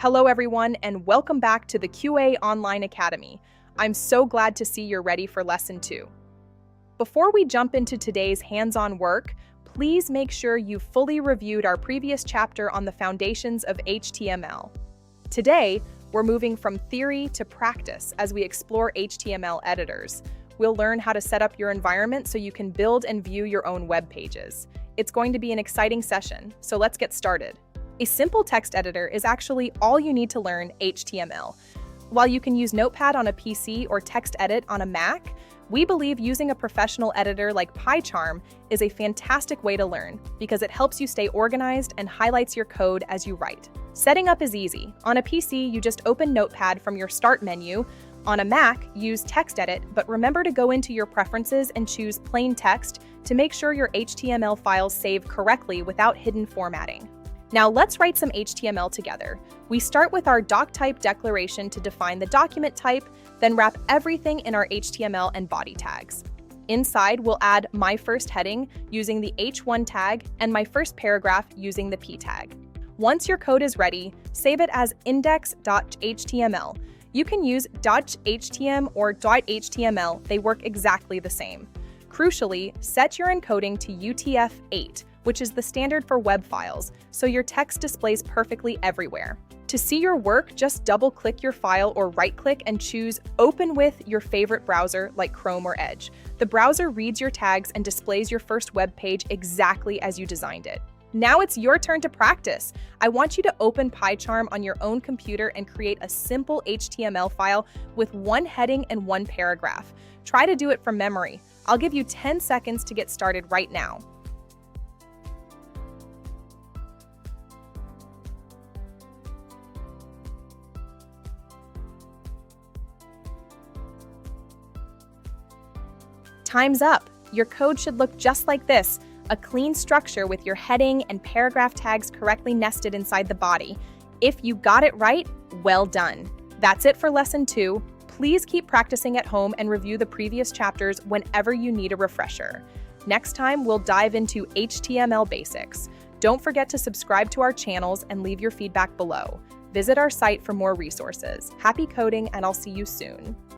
Hello, everyone, and welcome back to the QA Online Academy. I'm so glad to see you're ready for Lesson 2. Before we jump into today's hands-on work, please make sure you've fully reviewed our previous chapter on the foundations of HTML. Today, we're moving from theory to practice as we explore HTML editors. We'll learn how to set up your environment so you can build and view your own web pages. It's going to be an exciting session, so let's get started. A simple text editor is actually all you need to learn HTML. While you can use Notepad on a PC or TextEdit on a Mac, we believe using a professional editor like PyCharm is a fantastic way to learn because it helps you stay organized and highlights your code as you write. Setting up is easy. On a PC, you just open Notepad from your Start menu. On a Mac, use TextEdit, but remember to go into your preferences and choose plain text to make sure your HTML files save correctly without hidden formatting. Now let's write some HTML together. We start with our doctype declaration to define the document type, then wrap everything in our HTML and body tags. Inside, we'll add my first heading using the H1 tag and my first paragraph using the P tag. Once your code is ready, save it as index.html. You can use .htm or .html, they work exactly the same. Crucially, set your encoding to UTF-8, which is the standard for web files, so your text displays perfectly everywhere. To see your work, just double-click your file or right-click and choose Open with your favorite browser like Chrome or Edge. The browser reads your tags and displays your first web page exactly as you designed it. Now it's your turn to practice. I want you to open PyCharm on your own computer and create a simple HTML file with one heading and one paragraph. Try to do it from memory. I'll give you 10 seconds to get started right now. Time's up. Your code should look just like this, a clean structure with your heading and paragraph tags correctly nested inside the body. If you got it right, well done. That's it for Lesson 2. Please keep practicing at home and review the previous chapters whenever you need a refresher. Next time, we'll dive into HTML basics. Don't forget to subscribe to our channels and leave your feedback below. Visit our site for more resources. Happy coding, and I'll see you soon.